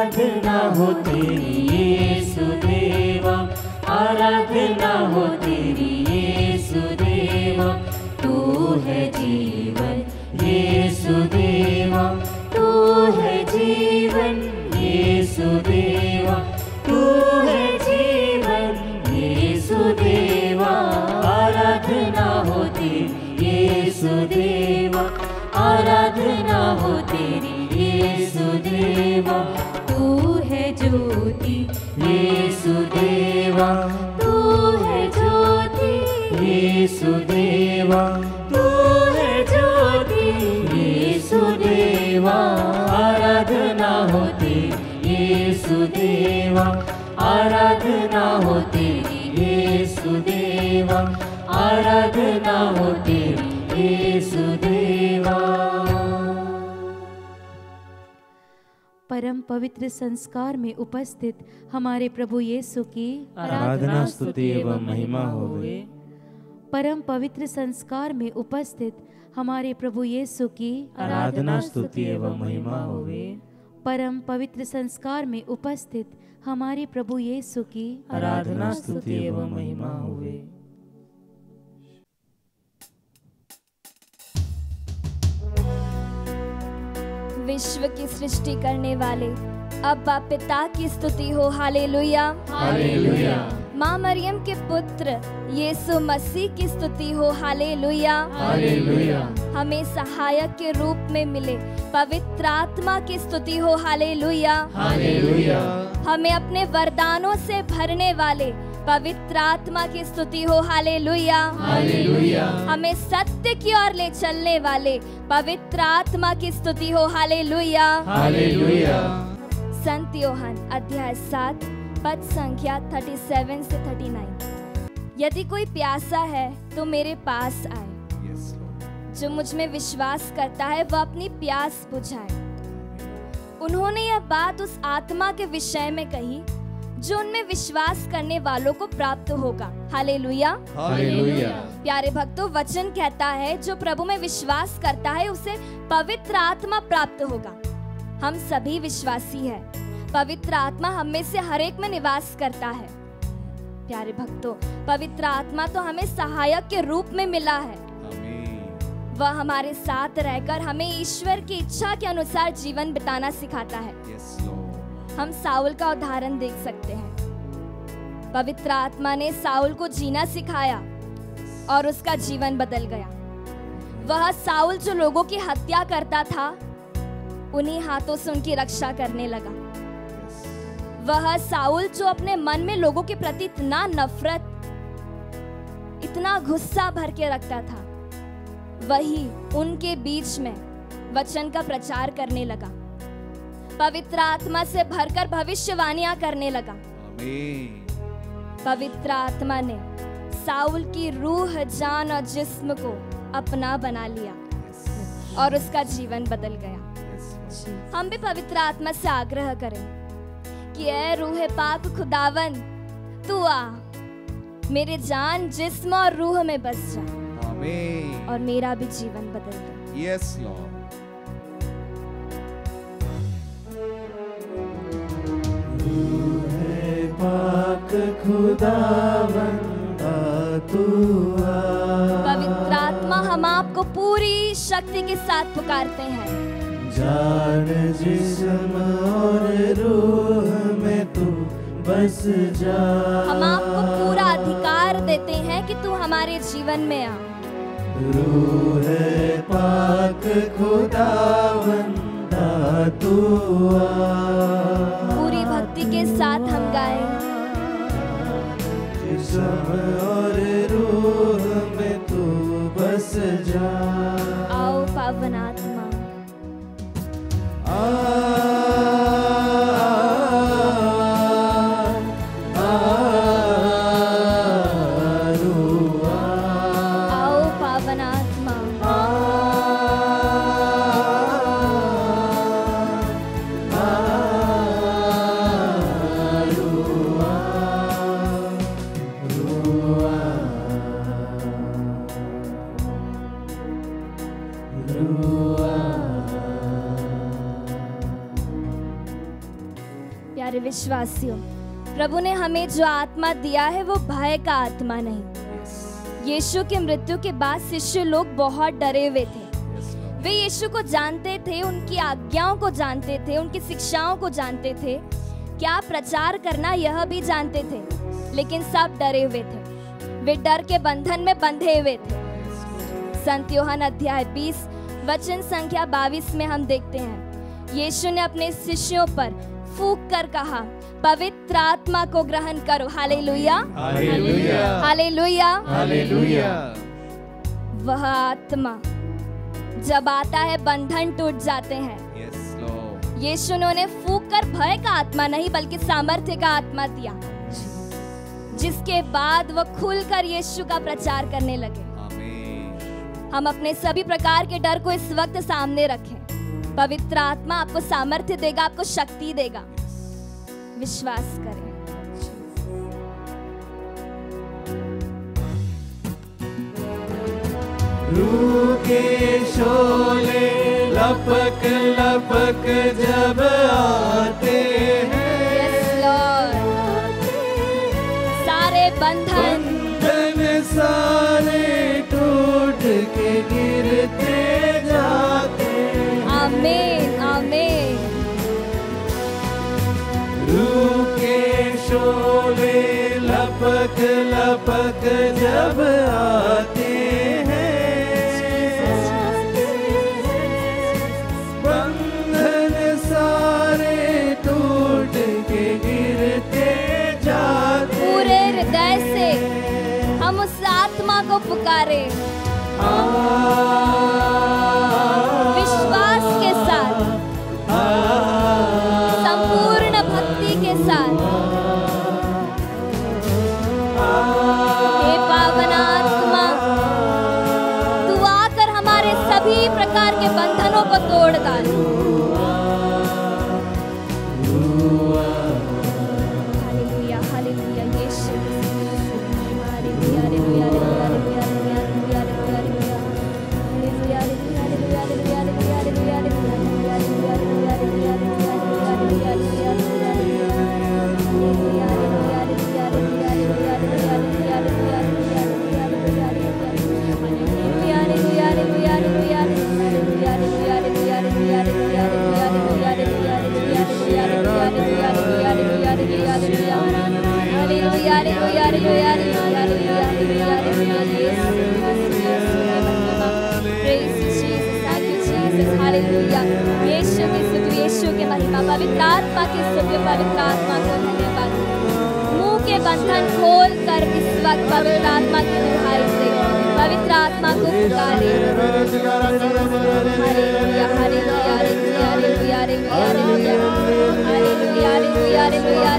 आराधना हो तेरी यीशु देवा, आराधना हो तेरी यीशु देवा। तू है जीवन यीशु देवा, तू है जीवन यीशु देवा, तू है जीवन यीशु देवा। आराधना हो तेरी यीशु देवा, आराधना हो तेरी यीशु देवा। तू है ज्योति यीशु देवा, तू है ज्योति यीशु देवा, तू है ज्योति यीशु देवा। आराधना हो तेरी यीशु देवा, आराधना हो तेरी यीशु देवा, आराधना हो तेरी यीशु देवा। परम पवित्र संस्कार में उपस्थित हमारे प्रभु यीशु की आराधना स्तुति एवं महिमा होवे। परम पवित्र संस्कार में उपस्थित हमारे प्रभु यीशु की आराधना स्तुति एवं महिमा होवे। परम पवित्र संस्कार में उपस्थित हमारे प्रभु यीशु की आराधना स्तुति एवं महिमा होवे। विश्व की सृष्टि करने वाले अब्बा पिता की स्तुति हो, हालेलुया हालेलुया। माँ मरियम के पुत्र यीशु मसीह की स्तुति हो, हालेलुया हालेलुया। हमें सहायक के रूप में मिले पवित्र आत्मा की स्तुति हो, हालेलुया हालेलुया। हमें अपने वरदानों से भरने वाले पवित्र आत्मा की स्तुति हो, हालेलुया हालेलुया। हमें सत्य की ओर ले चलने वाले पवित्र आत्मा की स्तुति हो, हालेलुया हालेलुया। संत योहन अध्याय 7 पद संख्या 37 से 39। यदि कोई प्यासा है तो मेरे पास आए, जो मुझ में विश्वास करता है वह अपनी प्यास बुझाए। उन्होंने यह बात उस आत्मा के विषय में कही जो उनमें विश्वास करने वालों को प्राप्त होगा, हालेलुया हालेलुया। प्यारे भक्तों, वचन कहता है जो प्रभु में विश्वास करता है उसे पवित्र आत्मा प्राप्त होगा। हम सभी विश्वासी हैं, पवित्र आत्मा हम में से हर एक में निवास करता है। प्यारे भक्तों, पवित्र आत्मा तो हमें सहायक के रूप में मिला है। वह हमारे साथ रहकर हमें ईश्वर की इच्छा के अनुसार जीवन बिताना सिखाता है। हम साउल का उदाहरण देख सकते हैं। पवित्र आत्मा ने साउल को जीना सिखाया और उसका जीवन बदल गया। वह साउल जो लोगों की हत्या करता था, उन्हीं हाथों से उनकी रक्षा करने लगा। वह साउल जो अपने मन में लोगों के प्रति इतना नफरत, इतना गुस्सा भर के रखता था, वही उनके बीच में वचन का प्रचार करने लगा। पवित्र आत्मा से भरकर भविष्यवाणियां करने लगा। पवित्र आत्मा ने साउल की रूह, जान और जिस्म को अपना बना लिया और उसका जीवन बदल गया। हम भी पवित्र आत्मा से आग्रह करें कि ऐ रूह पाक खुदावन, तू आ, मेरे जान, जिस्म और रूह में बस जा और मेरा भी जीवन बदल दे। Yes Lord. पाक खुदावन तू आ। पवित्र आत्मा, हम आपको पूरी शक्ति के साथ पुकारते हैं। जान, जिस्म और रूह में तू बस जा। हम आपको पूरा अधिकार देते हैं कि तू हमारे जीवन में आ। रूह पाक खुदावन तू आ। पूरी भक्ति के साथ हम गाएं। जिस्म और रूह में तू बस जा। आओ पावन आत्मा। आओ पावन आत्मा। रूह विश्वासियों, प्रभु ने हमें जो आत्मा दिया है वो भय का आत्मा नहीं। यीशु की मृत्यु के बाद शिष्य लोग बहुत डरे हुए थे। वे यीशु को जानते थे, उनकी आज्ञाओं को जानते थे, उनकी शिक्षाओं को जानते थे, क्या प्रचार करना यह भी जानते थे, लेकिन सब डरे हुए थे। वे डर के बंधन में बंधे हुए थे। संत यूहन्ना अध्याय 20 वचन संख्या 22 में हम देखते हैं, यीशु ने अपने शिष्यों पर फूंक कर कहा, पवित्र आत्मा को ग्रहण करो। Hallelujah, hallelujah, hallelujah, hallelujah. वह आत्मा जब आता है बंधन टूट जाते हैं। Yes Lord. यीशु ने उन्हें फूंक कर भय का आत्मा नहीं बल्कि सामर्थ्य का आत्मा दिया, जिसके बाद वो खुलकर यीशु का प्रचार करने लगे। हम अपने सभी प्रकार के डर को इस वक्त सामने रखें। पवित्र आत्मा आपको सामर्थ्य देगा, आपको शक्ति देगा। विश्वास करें। रूह के शोले लपक लपक जब आते हैं, यस लॉर्ड, सारे बंधन सारे टूट के गिरते जाते हैं। आमीन, आमीन। रूह के शोले लपक लपक जब आते हैं, बंधन सारे टूट के गिरते जाते। पूरे हृदय से हम उस आत्मा को पुकारे, विश्वास के साथ, संपूर्ण भक्ति के साथ। हे पावन आत्मा, तू आकर हमारे सभी प्रकार के बंधनों को तोड़ डाल। हालेलुया, हालेलुया, यीशु hallelujah, hallelujah, hallelujah, hallelujah, hallelujah, hallelujah, hallelujah, यीशु की स्तुति, यीशु के महिमा, पवित्र आत्मा की स्तुति, पवित्र आत्मा को धन्यवाद। मुंह के बंधन खोल कर इस वक्त पवित्र आत्मा की दुहाई से पवित्र आत्मा को पुकारे। Hallelujah, hallelujah, hallelujah, hallelujah, hallelujah, hallelujah, hallelujah, hallelujah,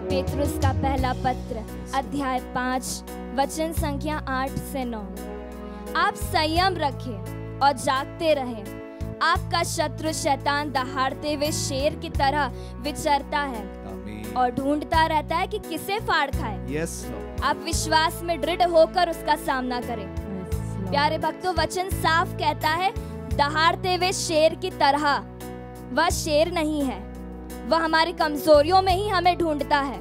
Petrus का पहला पत्र अध्याय 5 वचन संख्या 8 से 9। आप संयम रखें और जागते रहें। आपका शत्रु शैतान दहाड़ते हुए शेर की तरह विचरता है और ढूंढता रहता है कि किसे फाड़ खाए। Yes Lord. आप विश्वास में दृढ़ होकर उसका सामना करें। प्यारे भक्तों, वचन साफ कहता है, दहाड़ते हुए शेर की तरह। वह शेर नहीं है, वह हमारी कमजोरियों में ही हमें ढूंढता है।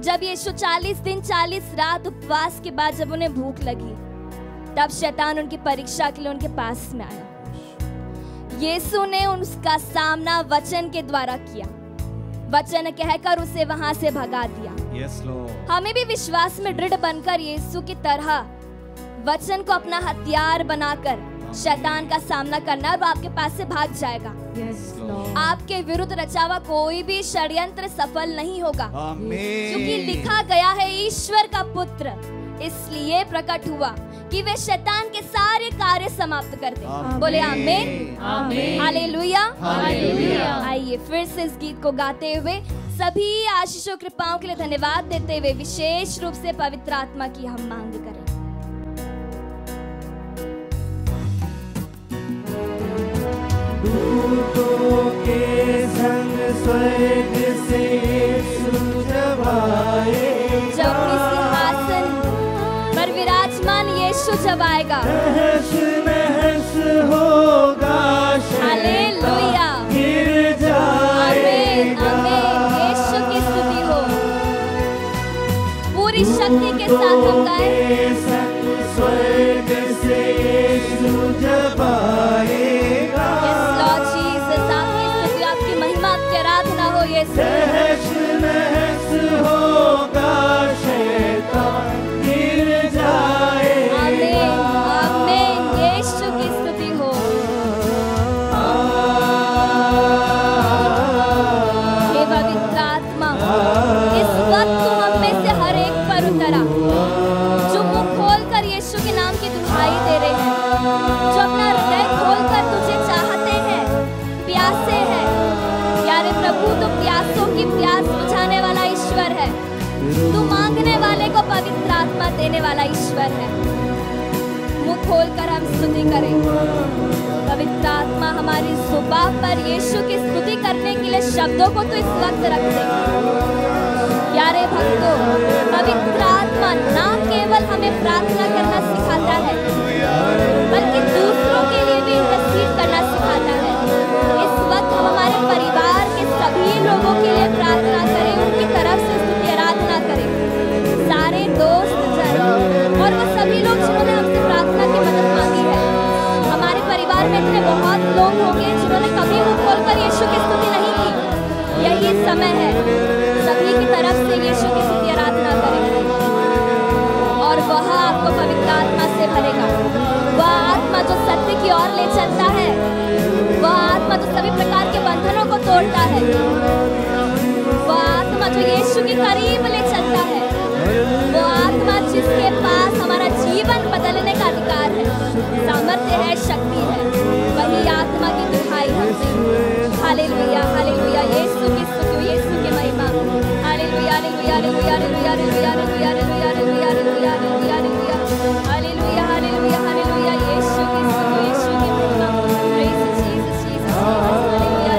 जब यीशु 40 दिन 40 रात उपवास के बाद जब उन्हें भूख लगी, तब शैतान उनकी परीक्षा के लिए उनके पास में आया। यीशु ने उसका सामना वचन के द्वारा किया, वचन कहकर उसे वहां से भगा दिया। Yes Lord. हमें भी विश्वास में दृढ़ बनकर यीशु की तरह वचन को अपना हथियार बनाकर शैतान का सामना करना, और आपके पास से भाग जाएगा। आपके विरुद्ध रचा हुआ कोई भी षड्यंत्र सफल नहीं होगा, क्योंकि लिखा गया है, ईश्वर का पुत्र इसलिए प्रकट हुआ कि वे शैतान के सारे कार्य समाप्त कर दे। बोले आमीन, आमीन, हालेलुया, हालेलुया। आइए फिर से इस गीत को गाते हुए सभी आशीषों कृपाओं के लिए धन्यवाद देते हुए विशेष रूप से पवित्र आत्मा की हम मांग करें। दूतों के संग स्वर्ग से यीशु जब आए, जब अपने सिंहासन पर विराजमान यीशु यीशु जब आएगा, तहस नहस होगा शैतान, हालेलुया, गिर आमीन, जाएगा। आमीन। यीशु की स्तुति हो। पूरी शक्ति के साथ हम गाएं। के संग स्वर्ग से यीशु जब आएगा, Yes, Lord Jesus, आपकी स्तुति, आपकी महिमा, आपकी आराधना हो यीशु। तहस नहस होगा शैतान, गिर जाएगा। आमीन, आमीन। यीशु की स्तुति हो। हे पवित्र आत्मा, इस वक्त तू हम में से हर एक पर उतरा, जो मुंह खोलकर यीशु के नाम की दुहाई दे रहे हैं, जो अपना हृदय खोलकर तुझे चाहते हैं, प्यासे हैं। प्यारे प्रभु, तू प्यासों की प्यास बुझाने वाला ईश्वर है। तू मांगने वाले को पवित्र आत्मा देने वाला ईश्वर है। मुंह खोलकर हम स्तुति करें। पवित्र आत्मा हमारी जुबान पर यीशु की स्तुति करने के लिए शब्दों को तो इस वक्त रख दे। प्यारे भक्तों, पवित्र आत्मा ना केवल हमें प्रार्थना करना सिखाता है, बल्कि दूसरों के लिए भी इंटरसीड करना सिखाता है। इस वक्त हम हमारे परिवार के सभी लोगों के लिए प्रार्थना करें, उनकी तरफ से स्तुति आराधना करें। सारे दोस्त जन और वो सभी लोग जिन्होंने हमसे प्रार्थना की मदद मांगी है। हमारे परिवार में इतने बहुत लोग होंगे जिन्होंने कभी मुंह खोलकर यीशु की स्तुति नहीं की। यही समय है, सभी की तरफ से यीशु की स्तुति आराधना करें और वह आपको पवित्र आत्मा से भरेगा। वह आत्मा जो सत्य की ओर ले चलता है, वह आत्मा जो सभी प्रकार के बंधनों को तोड़ता है, वह आत्मा जो यीशु के करीब ले चलता है, वो आत्मा जिसके पास हमारा जीवन बदलने का अधिकार है, सामर्थ्य है, शक्ति है, वही आत्मा की दुहाई हमसे। Hallelujah, hallelujah. यीशु की स्तुति, यीशु की महिमा। Hallelujah, hallelujah, hallelujah, hallelujah, hallelujah, hallelujah, hallelujah, hallelujah, hallelujah, hallelujah, hallelujah, hallelujah, hallelujah. यीशु की स्तुति, यीशु की महिमा। Praise Jesus, Jesus, हालेलुया,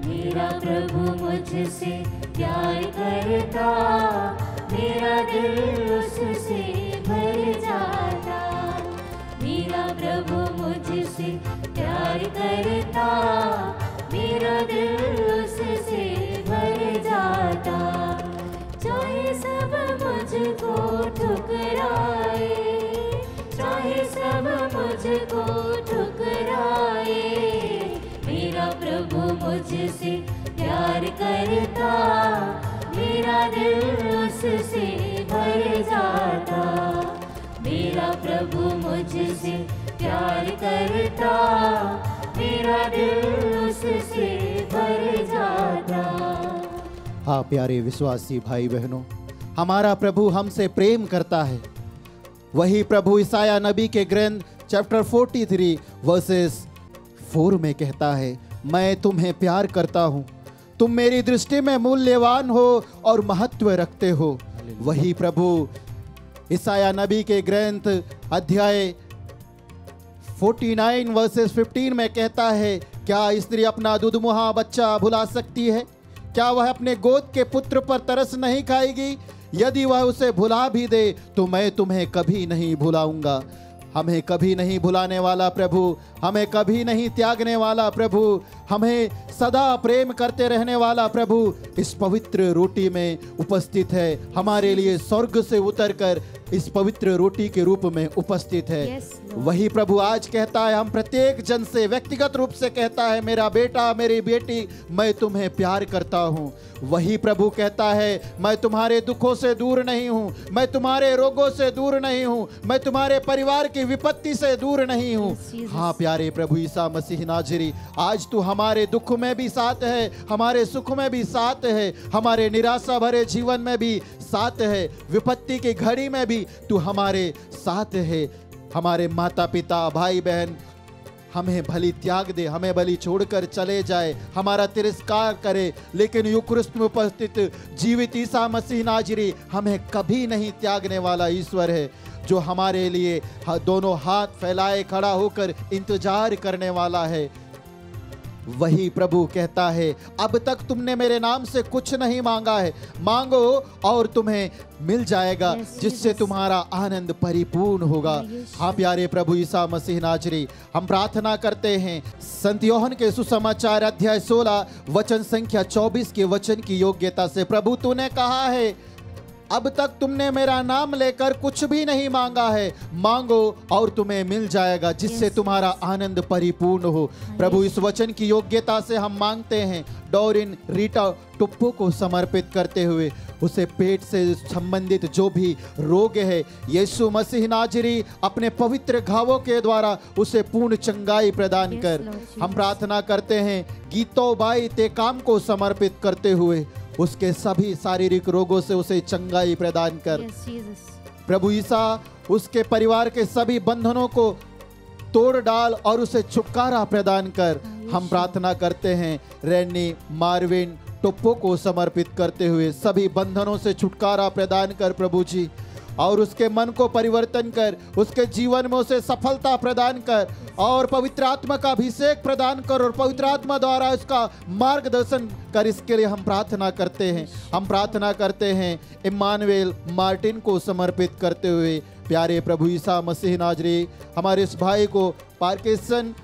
मेरा प्रभु मुझसे प्यार करता, मेरा दिल उससे भर जाता। मेरा प्रभु मुझसे प्यार करता, मेरा दिल उससे भर जाता। चाहे सब मुझको ठुकराए, चाहे सब मुझको ठुकराए, मेरा प्रभु मुझसे प्यार करता, मेरा दिल उससे भर जाता। मेरा प्रभु मुझसे प्यार करता, मेरा दिल उससे भर जाता। हाँ प्यारे विश्वासी भाई बहनों, हमारा प्रभु हमसे प्रेम करता है। वही प्रभु ईसाया नबी के ग्रंथ चैप्टर 43 वर्सेस 4 में कहता है, मैं तुम्हें प्यार करता हूँ, तुम मेरी दृष्टि में मूल्यवान हो और महत्व रखते हो। वही प्रभु ईसाया नबी के ग्रंथ अध्याय 49 वर्सेस 15 में कहता है, क्या स्त्री अपना दुधमुहा बच्चा भुला सकती है? क्या वह अपने गोद के पुत्र पर तरस नहीं खाएगी? यदि वह उसे भुला भी दे तो मैं तुम्हें कभी नहीं भुलाऊंगा। हमें कभी नहीं भुलाने वाला प्रभु, हमें कभी नहीं त्यागने वाला प्रभु, हमें सदा प्रेम करते रहने वाला प्रभु इस पवित्र रोटी में उपस्थित है, हमारे लिए स्वर्ग से उतरकर इस पवित्र रोटी के रूप में उपस्थित है। Yes, Lord. वही प्रभु आज कहता है, हम प्रत्येक जन से व्यक्तिगत रूप से कहता है, मेरा बेटा मेरी बेटी मैं तुम्हें प्यार करता हूँ। वही प्रभु कहता है, मैं तुम्हारे दुखों से दूर नहीं हूँ, मैं तुम्हारे रोगों से दूर नहीं हूँ, मैं तुम्हारे परिवार की विपत्ति से दूर नहीं हूँ। Yes, Jesus. हाँ प्यारे प्रभु ईसा मसीह नाजरी, आज तू हमारे दुख में भी साथ है, हमारे सुख में भी साथ है, हमारे निराशा भरे जीवन में भी साथ है, विपत्ति की घड़ी में भी तू हमारे साथ है। हमारे माता पिता भाई बहन हमें भली त्याग दे, हमें भली छोड़कर चले जाए, हमारा तिरस्कार करे, लेकिन यूक्रिस्ट में उपस्थित जीवित ईसा मसीह नाजरी हमें कभी नहीं त्यागने वाला ईश्वर है, जो हमारे लिए दोनों हाथ फैलाए खड़ा होकर इंतजार करने वाला है। वही प्रभु कहता है, अब तक तुमने मेरे नाम से कुछ नहीं मांगा है, मांगो और तुम्हें मिल जाएगा, Yes, जिससे Jesus. तुम्हारा आनंद परिपूर्ण होगा। Yes. हाँ प्यारे प्रभु ईसा मसीह नाजरी, हम प्रार्थना करते हैं संत योहन के सुसमाचार अध्याय 16 वचन संख्या 24 के वचन की योग्यता से, प्रभु तूने कहा है, अब तक तुमने मेरा नाम लेकर कुछ भी नहीं मांगा है, मांगो और तुम्हें मिल जाएगा, जिससे Yes. तुम्हारा आनंद परिपूर्ण हो। प्रभु इस वचन की योग्यता से हम मांगते हैं, डोरिन रीटा टुप्पो को समर्पित करते हुए, उसे पेट से संबंधित जो भी रोग है, यीशु मसीह नाजरी अपने पवित्र घावों के द्वारा उसे पूर्ण चंगाई प्रदान Yes, कर। Lord Jesus. हम प्रार्थना करते हैं गीतो बाई तेकाम को समर्पित करते हुए, उसके सभी शारीरिक रोगों से उसे चंगाई प्रदान कर। Yes, Jesus. प्रभु ईसा उसके परिवार के सभी बंधनों को तोड़ डाल और उसे छुटकारा प्रदान कर। हम प्रार्थना करते हैं रैनी मार्विन टोप्पो को समर्पित करते हुए, सभी बंधनों से छुटकारा प्रदान कर प्रभु जी, और उसके मन को परिवर्तन कर, उसके जीवन में उसे सफलता प्रदान कर और पवित्र आत्मा का अभिषेक प्रदान कर और पवित्र आत्मा द्वारा उसका मार्गदर्शन कर। इसके लिए हम प्रार्थना करते हैं। हम प्रार्थना करते हैं इम्मानुएल मार्टिन को समर्पित करते हुए, प्यारे प्रभु ईसा मसीह नाजरी हमारे इस भाई को पार्किंसन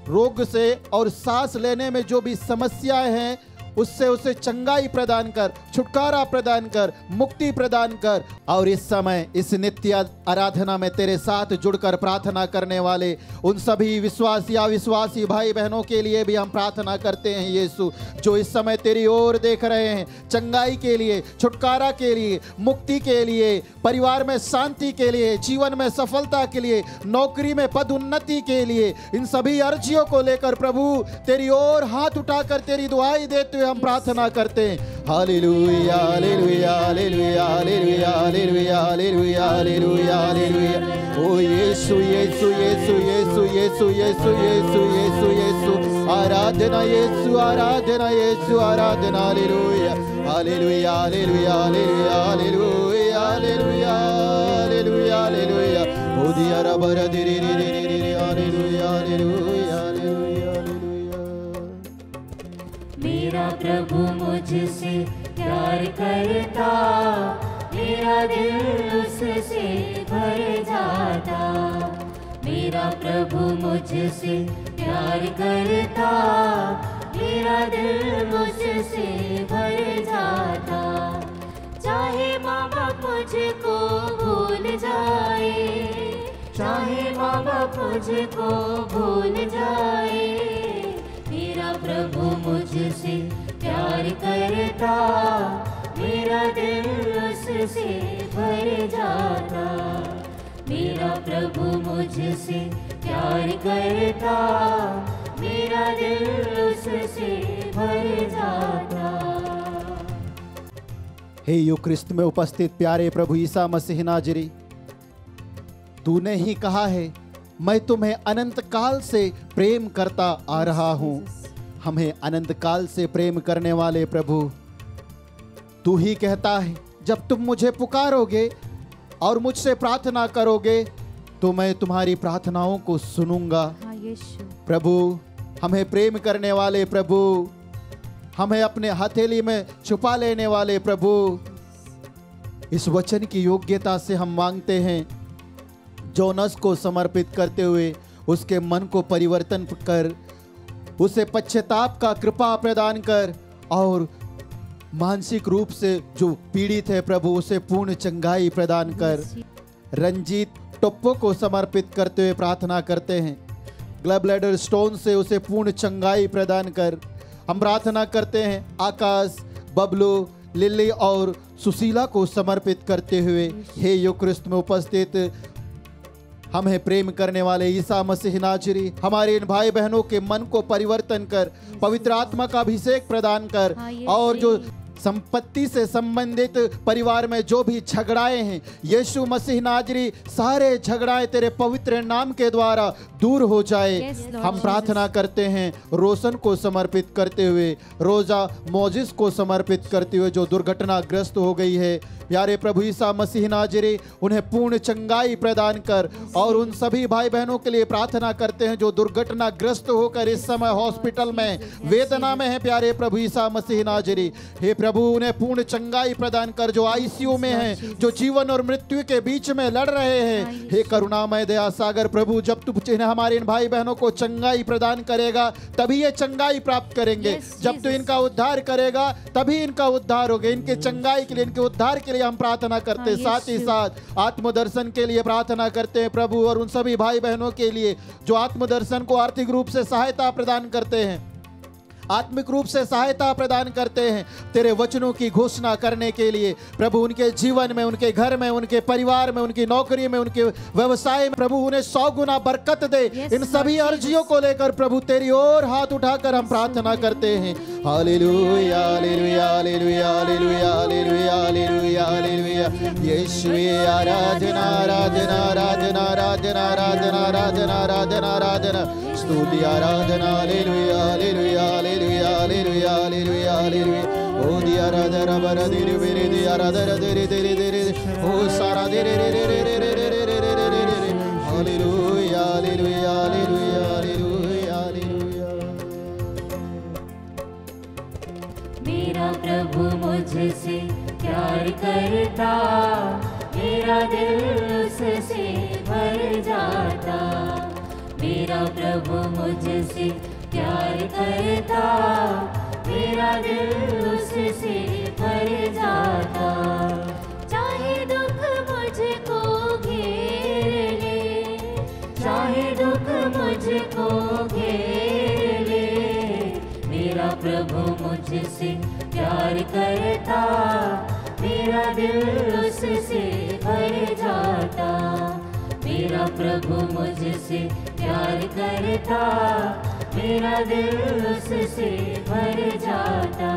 रोग से और सांस लेने में जो भी समस्याएं हैं उससे उसे चंगाई प्रदान कर, छुटकारा प्रदान कर, मुक्ति प्रदान कर। और इस समय इस नित्य आराधना में तेरे साथ जुड़कर प्रार्थना करने वाले उन सभी विश्वासी अविश्वासी भाई बहनों के लिए भी हम प्रार्थना करते हैं यीशु, जो इस समय तेरी ओर देख रहे हैं, चंगाई के लिए, छुटकारा के लिए, मुक्ति के लिए, परिवार में शांति के लिए, जीवन में सफलता के लिए, नौकरी में पदोन्नति के लिए, इन सभी अर्जियों को लेकर प्रभु तेरी ओर हाथ उठाकर तेरी दुआई देते हुए हम प्रार्थना करते हैं। Hallelujah hallelujah hallelujah hallelujah hallelujah hallelujah hallelujah hallelujah. ओ यीशु यीशु यीशु यीशु यीशु यीशु यीशु यीशु यीशु, आराधना यीशु आराधना यीशु आराधना। Hallelujah hallelujah hallelujah hallelujah hallelujah hallelujah hallelujah hallelujah. ओ दिया रबर दिरी री री री हालेलुया हालेलुया हालेलुया हालेलुया। मेरा प्रभु मुझसे प्यार करता, मेरा दिल उससे भर जाता। मेरा प्रभु मुझसे प्यार करता, मेरा दिल उससे भर जाता। चाहे माँ बाप मुझको भूल जाए, चाहे माँ बाप मुझको भूल जाए, मेरा प्रभु मुझसे प्यार करता, मेरा दिल उससे भर जाता। मेरा प्रभु मुझसे प्यार करता, मेरा दिल उससे भर जाता। हे यूक्रिस्त में उपस्थित प्यारे प्रभु ईसा मसीह नाजरी, तूने ही कहा है मैं तुम्हें अनंत काल से प्रेम करता आ रहा हूँ। हमें अनंत काल से प्रेम करने वाले प्रभु, तू ही कहता है जब तुम मुझे पुकारोगे और मुझसे प्रार्थना करोगे तो मैं तुम्हारी प्रार्थनाओं को सुनूंगा। हाँ यीशु। प्रभु हमें प्रेम करने वाले प्रभु, हमें अपने हथेली में छुपा लेने वाले प्रभु, इस वचन की योग्यता से हम मांगते हैं, जोनस को समर्पित करते हुए उसके मन को परिवर्तन कर उसे पश्चाताप का कृपा प्रदान कर, और मानसिक रूप से जो पीड़ित है प्रभु उसे पूर्ण चंगाई प्रदान कर। रंजीत टोप्पो को समर्पित करते हुए प्रार्थना करते हैं, गॉल ब्लैडर स्टोन से उसे पूर्ण चंगाई प्रदान कर। हम प्रार्थना करते हैं आकाश, बबलू, लिली और सुशीला को समर्पित करते हुए, हे यूक्रिस्ट में उपस्थित हमें प्रेम करने वाले ईसा मसीह नाजरी, हमारे इन भाई बहनों के मन को परिवर्तन कर, पवित्र आत्मा का अभिषेक प्रदान कर, और जो संपत्ति से संबंधित परिवार में जो भी झगड़ाएं हैं, यीशु मसीह नाजरी सारे झगड़ाएं तेरे पवित्र नाम के द्वारा दूर हो जाए। हम प्रार्थना करते हैं रोशन को समर्पित करते हुए, रोजा मोजिस को समर्पित करते हुए जो दुर्घटनाग्रस्त हो गई है। प्यारे प्रभु ईसा मसीह नाजरी उन्हें पूर्ण चंगाई प्रदान कर, और उन सभी भाई बहनों के लिए प्रार्थना करते हैं जो दुर्घटनाग्रस्त होकर इस समय हॉस्पिटल में वेदना में है। प्यारे प्रभु ईसा मसीह नाजरी, हे प्रभु उन्हें पूर्ण चंगाई प्रदान कर, जो आईसीयू में हैं, जो जीवन और मृत्यु के बीच में लड़ रहे हैं। हे करुणामय दया सागर प्रभु, जब तू हमारे इन भाई बहनों को चंगाई प्रदान करेगा तभी ये चंगाई प्राप्त करेंगे। जब तू इनका उद्धार करेगा तभी इनका उद्धार होगा। इनके चंगाई के लिए, इनके उद्धार के लिए हम प्रार्थना करते हैं। साथ ही साथ आत्मदर्शन के लिए प्रार्थना करते हैं प्रभु, और उन सभी भाई बहनों के लिए जो आत्मदर्शन को आर्थिक रूप से सहायता प्रदान करते हैं, आत्मिक रूप से सहायता प्रदान करते हैं तेरे वचनों की घोषणा करने के लिए। प्रभु उनके जीवन में, उनके घर में, उनके परिवार में, उनकी नौकरी में, उनके व्यवसाय में प्रभु उन्हें 100 गुना बरकत दे। इन सभी अर्जियों को लेकर प्रभु तेरी ओर हाथ उठाकर हम प्रार्थना करते हैं। Hallelujah hallelujah hallelujah hallelujah hallelujah hallelujah hallelujah. यीशुवे आराधना आराधना आराधना आराधना आराधना आराधना आराधना आराधना स्तुति आराधना। Hallelujah hallelujah hallelujah hallelujah hallelujah hallelujah. ओ दिया राधा रबरा दिरे मेरे दिया राधा रे रे रे ओ सारा दे रे रे रे रे रे रे रे रे रे रे रे। Hallelujah hallelujah hallelujah hallelujah hallelujah. मेरा प्रभु मुझसे प्यार करता, मेरा दिल उससे भर जाता। मेरा प्रभु मुझसे प्यार करता, मेरा दिल उससे भर जाता। चाहे दुख मुझको घेर ले, चाहे दुख मुझको घेर ले, मेरा प्रभु मुझसे प्यार करता, मेरा दिल उससे भर जाता। मेरा प्रभु मुझसे प्यार करता, मेरा दिल उससे भर जाता।